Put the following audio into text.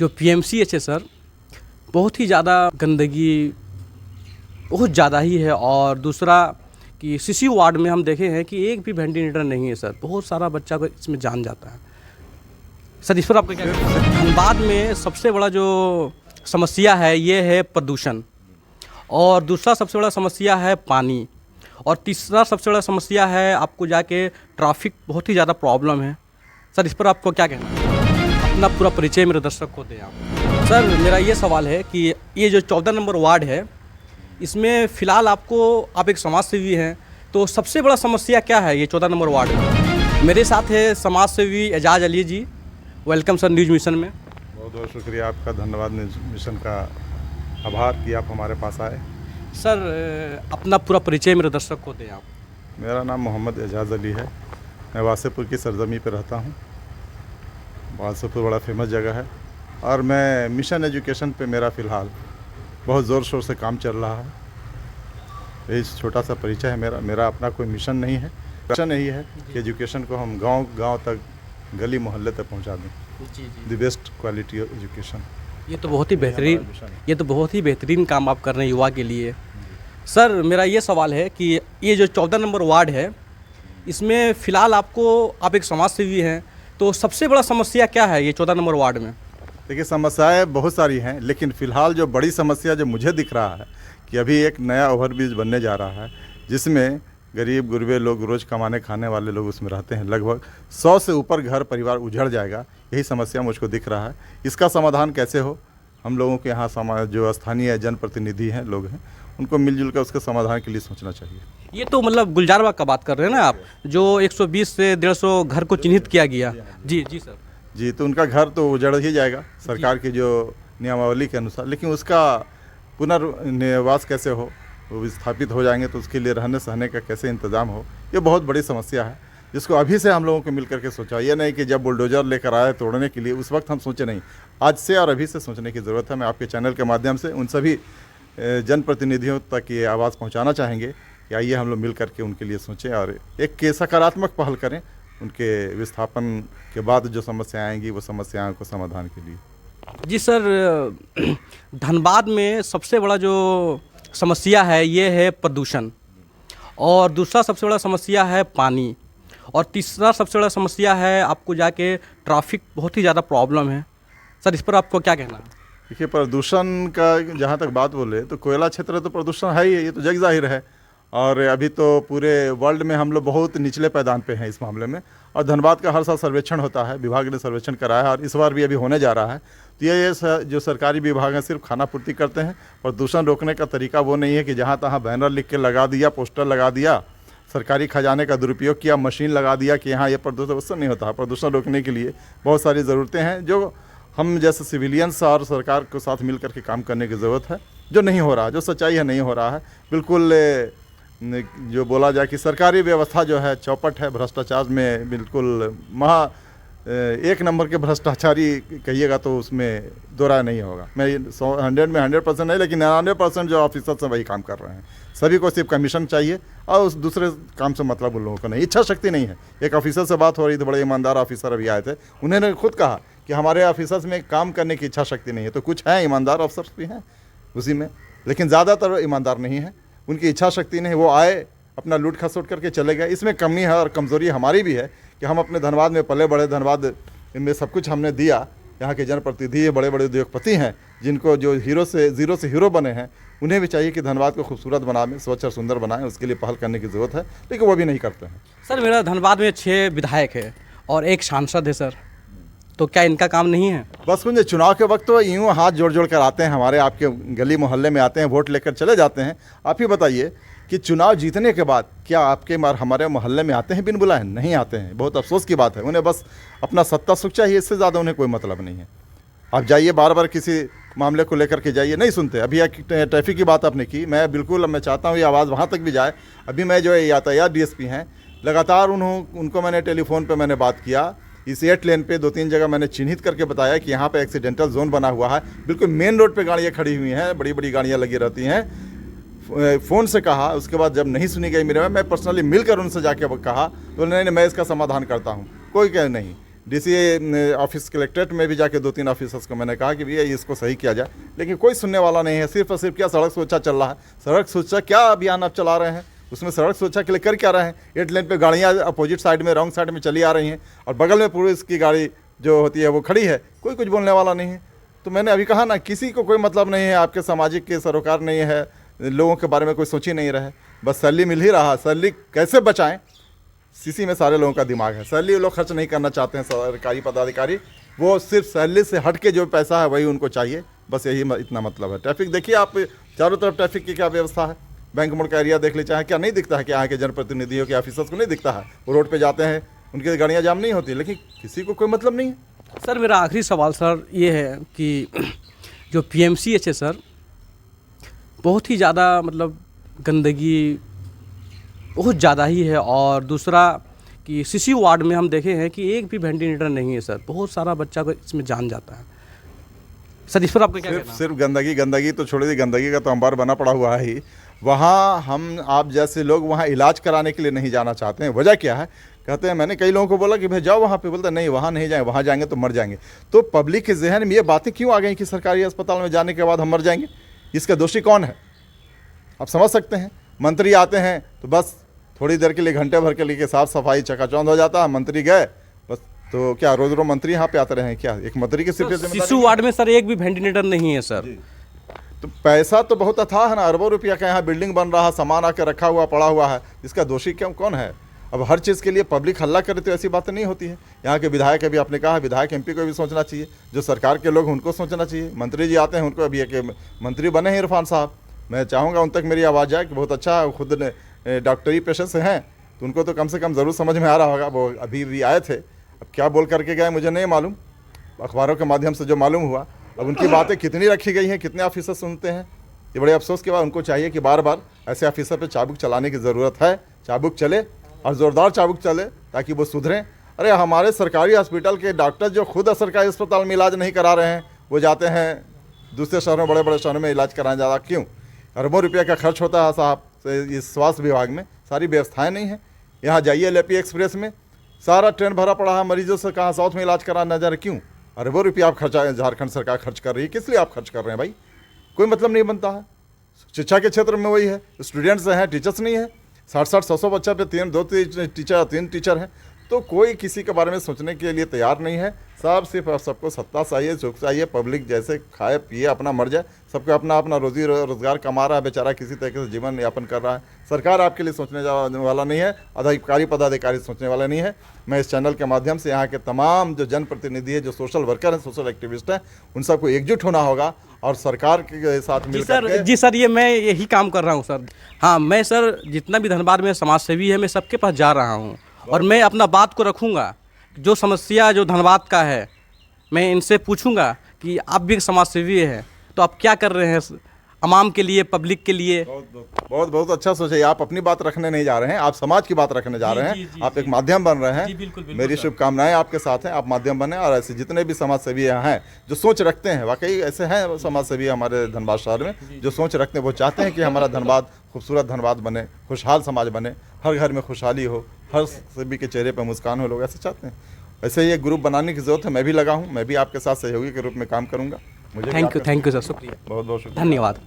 जो पीएमसीएच है सर, बहुत ही ज़्यादा गंदगी बहुत ज़्यादा ही है। और दूसरा कि सीसीयू वार्ड में हम देखे हैं कि एक भी वेंटिलेटर नहीं है सर, बहुत सारा बच्चा को इसमें जान जाता है। सर इस पर आपका क्या कहना है? धनबाद में सबसे बड़ा जो समस्या है ये है प्रदूषण, और दूसरा सबसे बड़ा समस्या है पानी, और तीसरा सबसे बड़ा समस्या है आपको जाके ट्रैफिक बहुत ही ज़्यादा प्रॉब्लम है। सर इस पर आपको क्या कहना है? अपना पूरा परिचय मेरे दर्शक को दें आप। सर मेरा ये सवाल है कि ये जो 14 नंबर वार्ड है, इसमें फ़िलहाल आप एक समाज सेवी हैं, तो सबसे बड़ा समस्या क्या है ये 14 नंबर वार्ड में? मेरे साथ है समाज सेवी एजाज अली जी। वेलकम सर न्यूज़ मिशन में। बहुत बहुत शुक्रिया आपका, धन्यवाद न्यूज़ मिशन का, आभार कि आप हमारे पास आए। सर अपना पूरा परिचय मेरे दर्शक को दें आप। मेरा नाम मोहम्मद एजाज अली है। मैं वासेपुर की सरजमी पे रहता हूँ। वासेपुर बड़ा फेमस जगह है और मैं मिशन एजुकेशन पे मेरा फ़िलहाल बहुत ज़ोर शोर से काम चल रहा है। यही छोटा सा परिचय है मेरा अपना कोई मिशन नहीं है। मिशन यही है कि एजुकेशन को हम गांव तक, गली मोहल्ले तक पहुंचा दें। The best quality of education. ये तो बहुत ही बेहतरीन काम आप कर रहे हैं युवा के लिए। सर मेरा ये सवाल है कि ये जो 14 नंबर वार्ड है, इसमें फ़िलहाल आप एक समाज सेवी हैं, तो सबसे बड़ा समस्या क्या है ये 14 नंबर वार्ड में? देखिए, समस्याएं बहुत सारी हैं, लेकिन फ़िलहाल जो बड़ी समस्या जो मुझे दिख रहा है कि अभी एक नया ओवरब्रिज बनने जा रहा है, जिसमें गरीब गुरबे लोग, रोज़ कमाने खाने वाले लोग उसमें रहते हैं। लगभग 100 से ऊपर घर परिवार उजड़ जाएगा। यही समस्या मुझको दिख रहा है। इसका समाधान कैसे हो, हम लोगों के यहाँ जो स्थानीय जनप्रतिनिधि हैं, लोग हैं, उनको मिलजुल कर उसके समाधान के लिए सोचना चाहिए। ये तो मतलब गुलजारबाग का बात कर रहे हैं ना आप, जो 120 से 150 घर को चिन्हित किया गया। जी जी सर। जी, तो उनका घर तो उजड़ ही जाएगा सरकार की जो नियमावली के अनुसार, लेकिन उसका पुनर्निवास कैसे हो, वो विस्थापित हो जाएंगे तो उसके लिए रहने सहने का कैसे इंतज़ाम हो, ये बहुत बड़ी समस्या है, जिसको अभी से हम लोगों को मिल करके सोचा। ये नहीं कि जब बुलडोजर लेकर आए तोड़ने के लिए उस वक्त हम सोचे, नहीं, आज से और अभी से सोचने की ज़रूरत है। मैं आपके चैनल के माध्यम से उन सभी जनप्रतिनिधियों तक ये आवाज़ पहुँचाना चाहेंगे कि आइए हम लोग मिल करके उनके लिए सोचें और एक सकारात्मक पहल करें उनके विस्थापन के बाद जो समस्याएं आएंगी वो समस्याओं को समाधान के लिए। जी सर, धनबाद में सबसे बड़ा जो समस्या है ये है प्रदूषण, और दूसरा सबसे बड़ा समस्या है पानी, और तीसरा सबसे बड़ा समस्या है आपको जाके ट्रैफिक बहुत ही ज़्यादा प्रॉब्लम है। सर इस पर आपको क्या कहना है? देखिए, प्रदूषण का जहाँ तक बात बोले तो कोयला क्षेत्र तो प्रदूषण है ही है, ये तो जग जाहिर है। और अभी तो पूरे वर्ल्ड में हम लोग बहुत निचले पैदान पे हैं इस मामले में। और धनबाद का हर साल सर्वेक्षण होता है, विभाग ने सर्वेक्षण कराया है और इस बार भी अभी होने जा रहा है। तो ये जो सरकारी विभाग हैं सिर्फ खाना पूर्ति करते हैं। प्रदूषण रोकने का तरीका वो नहीं है कि जहाँ तहाँ बैनर लिख के लगा दिया, पोस्टर लगा दिया, सरकारी खजाने का दुरुपयोग किया, मशीन लगा दिया कि यहाँ ये प्रदूषण नहीं होता। प्रदूषण रोकने के लिए बहुत सारी ज़रूरतें हैं जो हम जैसे सिविलियंस और सरकार के साथ मिल करके काम करने की ज़रूरत है। जो नहीं हो रहा, जो सच्चाई है, नहीं हो रहा है। बिल्कुल जो बोला जाए कि सरकारी व्यवस्था जो है चौपट है, भ्रष्टाचार में बिल्कुल एक नंबर के भ्रष्टाचारी कहिएगा तो उसमें दो राय नहीं होगा। मैं 100 में 100% नहीं, लेकिन 99% जो ऑफिसर्स हैं वही काम कर रहे हैं। सभी को सिर्फ कमीशन चाहिए और उस दूसरे काम से मतलब उन लोगों को नहीं, इच्छा शक्ति नहीं है। एक ऑफिसर से बात हो रही थी, बड़े ईमानदार ऑफिसर अभी आए थे, उन्होंने खुद कहा कि हमारे ऑफिसर्स में काम करने की इच्छा शक्ति नहीं है। तो कुछ हैं ईमानदार ऑफिसर्स भी हैं उसी में, लेकिन ज़्यादातर ईमानदार नहीं है, उनकी इच्छा शक्ति नहीं। वो आए, अपना लूट खसोट करके चले गए। इसमें कमी है और कमज़ोरी हमारी भी है कि हम अपने धनबाद में पले बड़े, धनबाद में सब कुछ हमने दिया। यहाँ के जनप्रतिनिधि बड़े बड़े उद्योगपति हैं जिनको जो ज़ीरो से हीरो बने हैं, उन्हें भी चाहिए कि धनबाद को खूबसूरत बनाएं, स्वच्छ और सुंदर बनाएं। उसके लिए पहल करने की ज़रूरत है, लेकिन वो भी नहीं करते हैं। सर मेरा धनबाद में 6 विधायक है और 1 सांसद है सर, तो क्या इनका काम नहीं है? बात सुनिए, चुनाव के वक्त तो यूँ हाथ जोड़ जोड़ कर आते हैं, हमारे आपके गली मोहल्ले में आते हैं, वोट लेकर चले जाते हैं। आप ही बताइए कि चुनाव जीतने के बाद क्या आपके हमारे मोहल्ले में आते हैं बिन बुलाए? नहीं आते हैं। बहुत अफसोस की बात है। उन्हें बस अपना सत्ता सुख चाहिए, इससे ज़्यादा उन्हें कोई मतलब नहीं है। आप जाइए, बार बार किसी मामले को लेकर के जाइए, नहीं सुनते। अभी एक ट्रैफिक की बात आपने की, मैं बिल्कुल मैं चाहता हूँ ये आवाज़ वहाँ तक भी जाए। अभी मैं जो यातायात DSP हैं, लगातार उनको मैंने टेलीफोन पर मैंने बात किया। इस 8 लेन पे 2-3 जगह मैंने चिन्हित करके बताया कि यहाँ पे एक्सीडेंटल जोन बना हुआ है। बिल्कुल मेन रोड पे गाड़ियाँ खड़ी हुई हैं, बड़ी बड़ी गाड़ियाँ लगी रहती हैं। फ़ोन से कहा, उसके बाद जब नहीं सुनी गई मेरे, मैं पर्सनली मिलकर उनसे जाके कहा तो उन्होंने मैं इसका समाधान करता हूँ। कोई क्या नहीं, डीसी ऑफिस कलेक्ट्रेट में भी जाके 2-3 ऑफिसर्स को मैंने कहा कि भैया इसको सही किया जाए, लेकिन कोई सुनने वाला नहीं है। सिर्फ और सिर्फ क्या सड़क सुरक्षा चल रहा है। सड़क सुरक्षा क्या अभियान आप चला रहे हैं, उसमें सड़क सुरक्षा के लिए कर क्या रहे हैं? 8 लेन पे गाड़ियाँ अपोजिट साइड में रॉन्ग साइड में चली आ रही हैं और बगल में पुलिस की गाड़ी जो होती है वो खड़ी है, कोई कुछ बोलने वाला नहीं है। तो मैंने अभी कहा ना, किसी को कोई मतलब नहीं है, आपके सामाजिक के सरोकार नहीं है, लोगों के बारे में कोई सोच ही नहीं रहा है। बस सैलरी मिल ही रहा, सैलरी कैसे बचाएं, इसी में सारे लोगों का दिमाग है। सैलरी लोग खर्च नहीं करना चाहते हैं, सरकारी पदाधिकारी, वो सिर्फ सैलरी से हट के जो पैसा है वही उनको चाहिए, बस यही इतना मतलब है। ट्रैफिक देखिए आप, चारों तरफ ट्रैफिक की क्या व्यवस्था है। बैंक मोड़ का एरिया देख लीजिए, चाहे क्या नहीं दिखता है कि यहाँ के जनप्रतिनिधियों के ऑफिसर्स को नहीं दिखता है, वो रोड पे जाते हैं, उनकी गाड़ियाँ जाम नहीं होती, लेकिन किसी को कोई मतलब नहीं है। सर मेरा आखिरी सवाल सर ये है कि जो पीएमसीएच है सर, बहुत ही ज़्यादा मतलब गंदगी बहुत ज़्यादा ही है, और दूसरा कि सीसी वार्ड में हम देखे हैं कि एक भी वेंटिलेटर नहीं है सर, बहुत सारा बच्चा को इसमें जान जाता है सर। इस पर आपका क्या कहना है? सिर्फ गंदगी तो छोड़ दी, गंदगी का तो अंबार बना पड़ा हुआ है ही। वहाँ हम आप जैसे लोग वहाँ इलाज कराने के लिए नहीं जाना चाहते हैं। वजह क्या है? कहते हैं, मैंने कई लोगों को बोला कि भाई जाओ वहाँ पे, बोलते नहीं वहाँ नहीं जाएं, वहाँ जाएंगे तो मर जाएंगे। तो पब्लिक के जहन में ये बातें क्यों आ गई कि सरकारी अस्पताल में जाने के बाद हम मर जाएंगे? इसका दोषी कौन है? आप समझ सकते हैं। मंत्री आते हैं तो बस थोड़ी देर के लिए, घंटे भर के लिए साफ सफाई चकाचौंध हो जाता है, मंत्री गए बस। तो क्या रोज रोज मंत्री यहाँ पे आते रहे हैं क्या? एक मंत्री की सिर्फ शिशु वार्ड में सर एक भी वेंटिलेटर नहीं है सर। तो पैसा तो बहुत अथाह है ना, अरबों रुपया का यहाँ बिल्डिंग बन रहा है, सामान आके रखा हुआ पड़ा हुआ है, इसका दोषी क्यों कौन है? अब हर चीज़ के लिए पब्लिक हल्ला करे तो ऐसी बातें नहीं होती है। यहाँ के विधायक अभी आपने कहा, विधायक एमपी को भी सोचना चाहिए, जो सरकार के लोग उनको सोचना चाहिए। मंत्री जी आते हैं, उनको अभी एक मंत्री बने हैं इरफान साहब, मैं चाहूँगा उन तक मेरी आवाज़ जाए कि बहुत अच्छा, खुद डॉक्टरी पेशे से हैं तो उनको तो कम से कम ज़रूर समझ में आ रहा होगा। वो अभी भी आए थे, अब क्या बोल करके गए मुझे नहीं मालूम, अखबारों के माध्यम से जो मालूम हुआ। अब उनकी बातें कितनी रखी गई हैं, कितने ऑफिसर सुनते हैं, ये बड़े अफसोस के बाद। उनको चाहिए कि बार बार ऐसे ऑफिसर पे चाबुक चलाने की ज़रूरत है, चाबुक चले और ज़ोरदार चाबुक चले ताकि वो सुधरें। अरे हमारे सरकारी हॉस्पिटल के डॉक्टर जो खुद सरकारी अस्पताल में इलाज नहीं करा रहे हैं, वो जाते हैं दूसरे शहरों, बड़े बड़े शहरों में इलाज कराने ज़्यादा क्यों? अरबों रुपये का खर्च होता है साहब, इस स्वास्थ्य विभाग में सारी व्यवस्थाएँ नहीं हैं। यहाँ जाइए लेपी एक्सप्रेस में सारा ट्रेन भरा पड़ा है मरीजों से, कहाँ साउथ में इलाज कराना जा रहा है, क्यों? अरबों रुपये आप खर्चा, झारखंड सरकार खर्च कर रही है, किस लिए आप खर्च कर रहे हैं भाई? कोई मतलब नहीं बनता है। शिक्षा के क्षेत्र में वही है, स्टूडेंट्स हैं, टीचर्स नहीं है। 60-60, 100-100 बच्चा पे 3 टीचर हैं, तो कोई किसी के बारे में सोचने के लिए तैयार नहीं है। सब सिर्फ सबको सत्ता चाहिए, सुख चाहिए, पब्लिक जैसे खाए पिए अपना मर जाए। सबको अपना अपना रोजी रोजगार कमा रहा है, बेचारा किसी तरीके से जीवन यापन कर रहा है। सरकार आपके लिए सोचने वाला नहीं है, अधिकारी पदाधिकारी सोचने वाला नहीं है। मैं इस चैनल के माध्यम से यहाँ के तमाम जो जनप्रतिनिधि है, जो सोशल वर्कर हैं, सोशल एक्टिविस्ट हैं, उन सबको एकजुट होना होगा और सरकार के साथ मिलकर। जी सर, ये मैं यही काम कर रहा हूँ सर। हाँ, मैं सर जितना भी धनबाद में समाज सेवी है, मैं सबके पास जा रहा हूँ और मैं अपना बात को रखूँगा। जो समस्या जो धनबाद का है, मैं इनसे पूछूंगा कि आप भी एक समाज सेवी हैं, तो आप क्या कर रहे हैं अवाम के लिए, पब्लिक के लिए। बहुत अच्छा सोचे। आप अपनी बात रखने नहीं जा रहे हैं, आप समाज की बात रखने जा रहे हैं। आप एक माध्यम बन रहे हैं। बिल्कुल, मेरी शुभकामनाएं आपके साथ हैं, आप माध्यम बने। और ऐसे जितने भी समाज सेवी यहाँ हैं जो सोच रखते हैं, वाकई ऐसे हैं समाज सेवी हमारे धनबाद शहर में जो सोच रखते हैं, वो चाहते हैं कि हमारा धनबाद खूबसूरत धनबाद बने, खुशहाल समाज बने, हर घर में खुशहाली हो, हर सभी के चेहरे पर मुस्कान हो, लोग ऐसे चाहते हैं। ऐसे ही एक ग्रुप बनाने की जरूरत है। मैं भी लगा हूँ, मैं भी आपके साथ सहयोगी के रूप में काम करूँगा। मुझे थैंक यू सर, शुक्रिया, बहुत बहुत शुक्रिया, धन्यवाद।